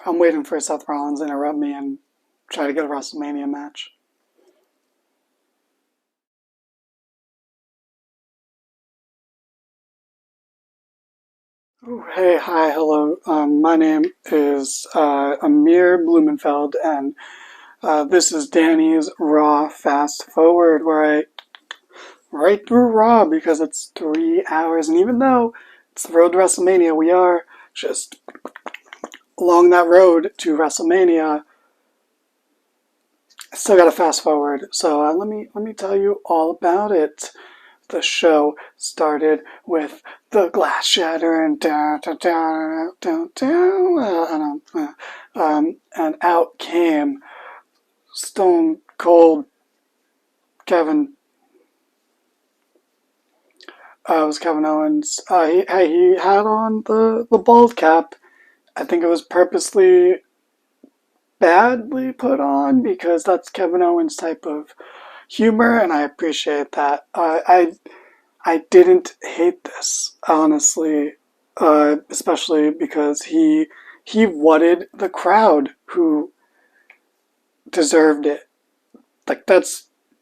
I'm waiting for Seth Rollins to interrupt me and try to get a Wrestlemania match. Oh, hey, hi, hello. My name is Amir Blumenfeld, and this is Danny's Raw Fast Forward, where I right through Raw because it's 3 hours, and even though it's the road to WrestleMania, we are just along that road to WrestleMania. I still got to fast forward, so let me tell you all about it. The show started with the glass shatter and and out came Stone Cold Kevin. It was Kevin Owens. He had on the bald cap. I think it was purposely badly put on because that's Kevin Owens' type of humor, and I appreciate that. I didn't hate this, honestly, especially because he wutted the crowd who deserved it. Like,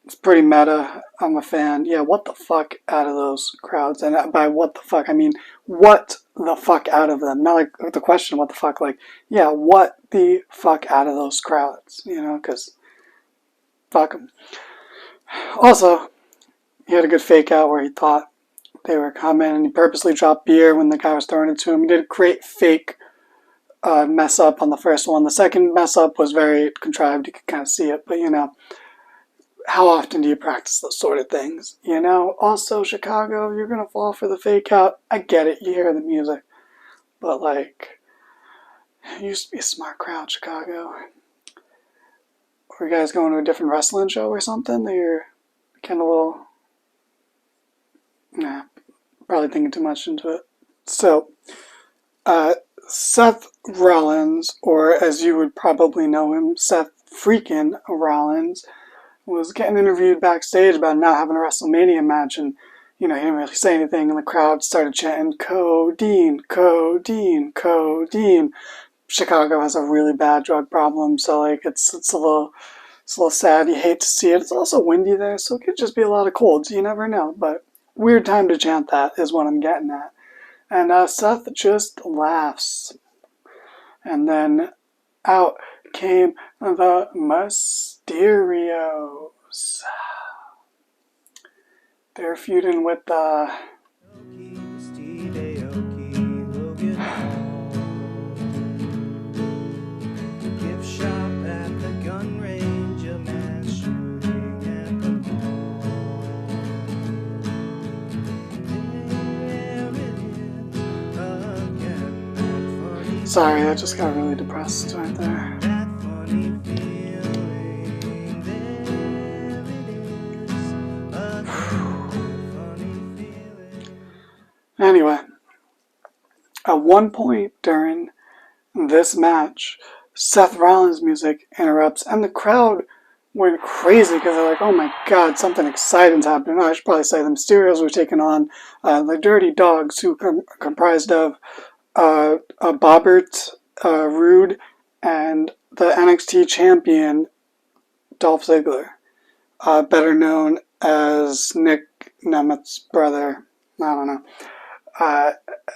it's pretty meta. I'm a fan. Yeah, what the fuck out of those crowds? And by what the fuck, I mean, what the fuck out of them? Not like the question, what the fuck? Like, yeah, what the fuck out of those crowds? You know, because fuck them. Also, he had a good fake out where he thought they were coming, and he purposely dropped beer when the guy was throwing it to him. He did a great fake mess up on the first one. The second mess up was very contrived. You could kind of see it, but you know, how often do you practice those sort of things? You know, also Chicago, you're gonna fall for the fake out. I get it. You hear the music, but like, it used to be a smart crowd, Chicago. Were you guys going to a different wrestling show or something? That you're kind of a little, nah, probably thinking too much into it. So, Seth Rollins, or as you would probably know him, Seth freaking Rollins, was getting interviewed backstage about not having a WrestleMania match, and you know, he didn't really say anything, and the crowd started chanting, Codeine, Codeine, Codeine. Chicago has a really bad drug problem, so like it's a little sad. You hate to see it. It's also windy there, so it could just be a lot of colds. You never know, but weird time to chant that is what I'm getting at. And Seth just laughs. And then out came the Mysterios. They're feuding with the... Sorry, I just got really depressed right there. Anyway, at one point during this match, Seth Rollins' music interrupts, and the crowd went crazy because they're like, oh my god, something exciting's happening. I should probably say the Mysterios were taking on the Dirty Dogs, who comprised of Bobbert, Rude, and the NXT champion, Dolph Ziggler, better known as Nick Nemeth's brother. I don't know.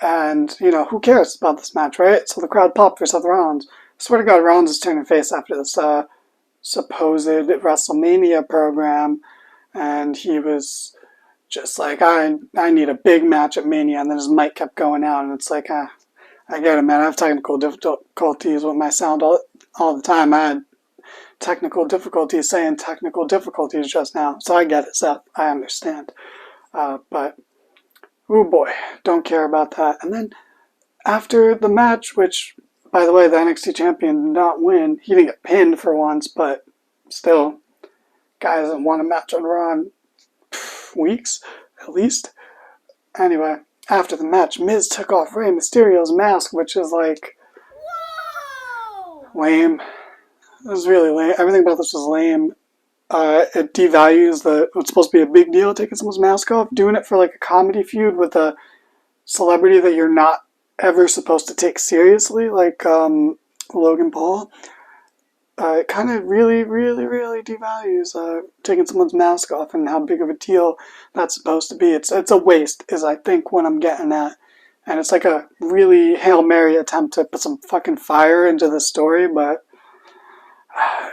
And, you know, who cares about this match, right? So the crowd popped for Seth Rollins. I swear to God, Rollins is turning face after this supposed WrestleMania program, and he was just like, I need a big match at Mania, and then his mic kept going out, and it's like, I get it, man. I have technical difficulties with my sound all the time. I had technical difficulties saying technical difficulties just now, so I get it, Seth. I understand. But, oh boy, don't care about that. And then after the match, which, by the way, the NXT champion did not win. He didn't get pinned for once, but still, guy hasn't won a match on Raw in weeks, at least. Anyway, after the match, Miz took off Rey Mysterio's mask, which is like, whoa, lame. It was really lame. Everything about this was lame. It devalues what's supposed to be a big deal, taking someone's mask off, doing it for like a comedy feud with a celebrity that you're not ever supposed to take seriously, like Logan Paul, it kind of really, really, really devalues taking someone's mask off and how big of a deal that's supposed to be. It's a waste, is I think what I'm getting at. And it's like a really Hail Mary attempt to put some fucking fire into the story, but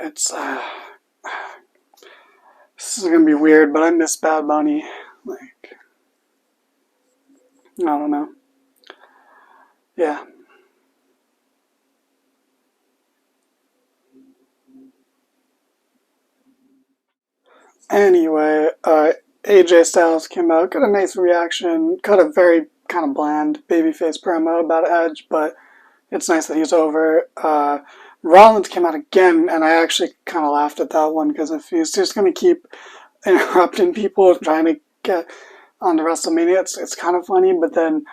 it's this is gonna be weird. But I miss Bad Bunny. Like, I don't know. Yeah. Anyway, AJ Styles came out, got a nice reaction, got a very kind of bland babyface promo about Edge, but it's nice that he's over. Rollins came out again, and I actually kind of laughed at that one because if he's just going to keep interrupting people trying to get onto WrestleMania, it's kind of funny, but then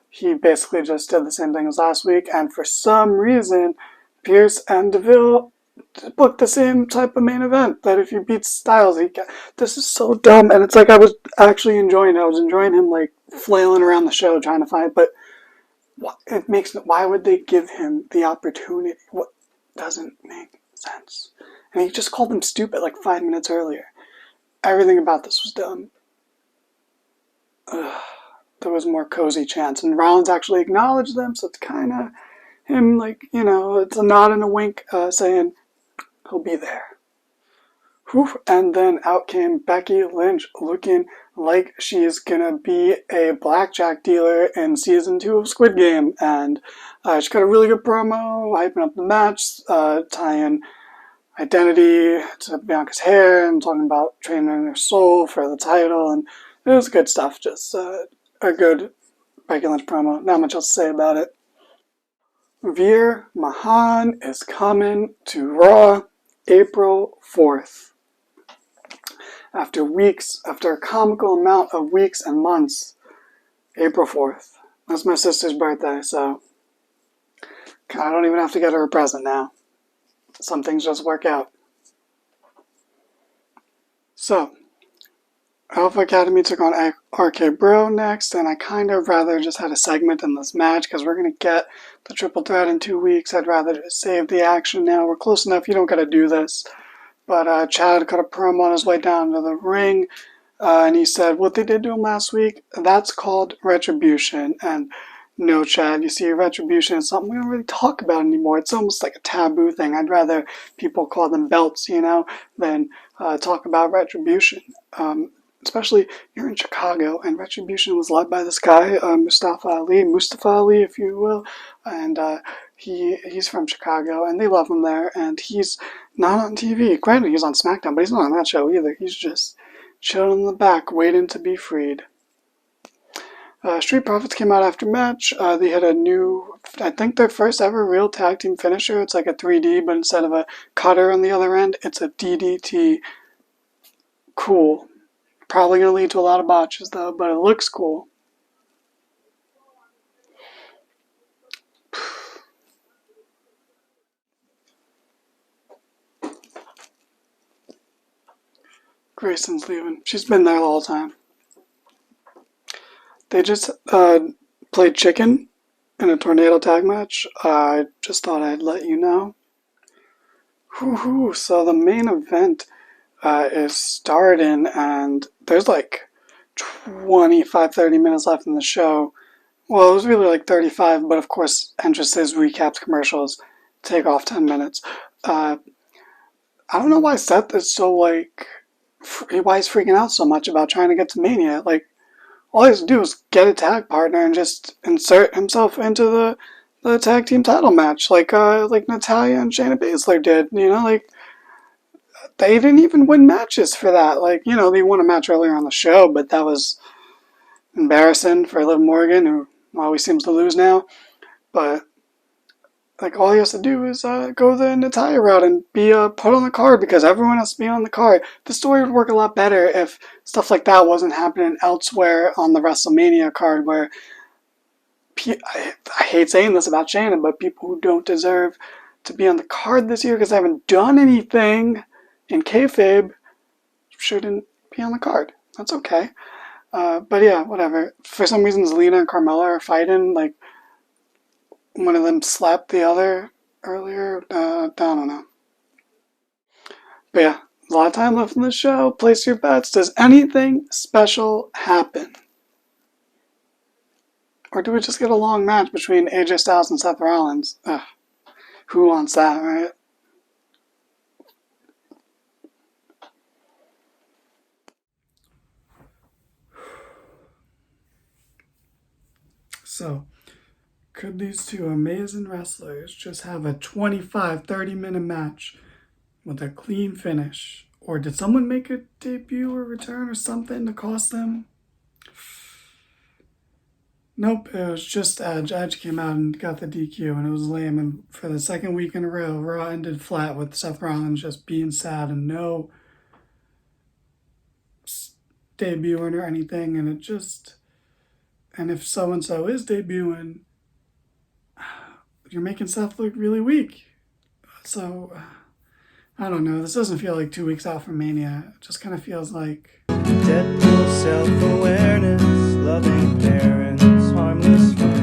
he basically just did the same thing as last week, and for some reason, Pierce and Deville booked the same type of main event that if you beat Styles, this is so dumb, and it's like I was actually enjoying it. I was enjoying him like flailing around the show trying to find, but it makes, why would they give him the opportunity? What doesn't make sense? And he just called them stupid like 5 minutes earlier. Everything about this was dumb. There was more cozy chants, and Rollins actually acknowledged them, so it's kind of him, like, it's a nod and a wink, saying he'll be there. Whew. And then out came Becky Lynch, looking like she's gonna be a blackjack dealer in season 2 of Squid Game, and she got a really good promo, hyping up the match, tying identity to Bianca's hair, and talking about training her soul for the title, and it was good stuff. Just a good Becky Lynch promo. Not much else to say about it. Veer Mahan is coming to Raw April 4th. After a comical amount of weeks and months, April 4th. That's my sister's birthday, so I don't even have to get her a present now. Some things just work out. So, Alpha Academy took on RK Bro next, and I kind of rather just had a segment in this match because we're going to get the triple threat in 2 weeks. I'd rather just save the action now. We're close enough, you don't got to do this. But Chad cut a promo on his way down to the ring, and he said what they did to him last week, that's called retribution. And no, Chad, you see, retribution is something we don't really talk about anymore. It's almost like a taboo thing. I'd rather people call them belts, than talk about retribution. Especially you're in Chicago, and retribution was led by this guy, Mustafa Ali, if you will, and he's from Chicago, and they love him there, and he's not on TV. Granted, he's on SmackDown, but he's not on that show either. He's just chilling in the back, waiting to be freed. Street Profits came out after match. They had a new, I think their first ever real tag team finisher. It's like a 3D, but instead of a cutter on the other end, it's a DDT. Cool. Probably going to lead to a lot of botches, though, but it looks cool. Grayson's leaving. She's been there the whole time. They just played chicken in a tornado tag match. I just thought I'd let you know. So the main event is starting, and there's like 25-30 minutes left in the show. Well, it was really like 35, but of course, entrances, recaps, commercials take off 10 minutes. I don't know why Seth is so why he's freaking out so much about trying to get to Mania. Like, all he has to do is get a tag partner and just insert himself into the tag team title match, like Natalya and Shayna Baszler did. They didn't even win matches for that. They won a match earlier on the show, but that was embarrassing for Liv Morgan, who always seems to lose now. But all he has to do is go the Natalya route and be put on the card, because everyone has to be on the card. The story would work a lot better if stuff like that wasn't happening elsewhere on the WrestleMania card, where I hate saying this about Shayna, but people who don't deserve to be on the card this year because they haven't done anything in kayfabe shouldn't be on the card. That's okay. But yeah, whatever. For some reason, Zelina and Carmella are fighting. One of them slapped the other, earlier. I don't know. But yeah, a lot of time left in the show. Place your bets. Does anything special happen? Or do we just get a long match between AJ Styles and Seth Rollins? Ugh, who wants that, right? So, could these two amazing wrestlers just have a 25, 30-minute match with a clean finish? Or did someone make a debut or return or something to cost them? Nope, it was just Edge. Edge came out and got the DQ, and it was lame. And for the second week in a row, Raw ended flat with Seth Rollins just being sad and no debuting or anything. And it just... And if so-and-so is debuting, you're making Seth look really weak. So, I don't know. This doesn't feel like 2 weeks out from Mania. It just kind of feels like... Deadpool self-awareness, loving parents, harmless fun.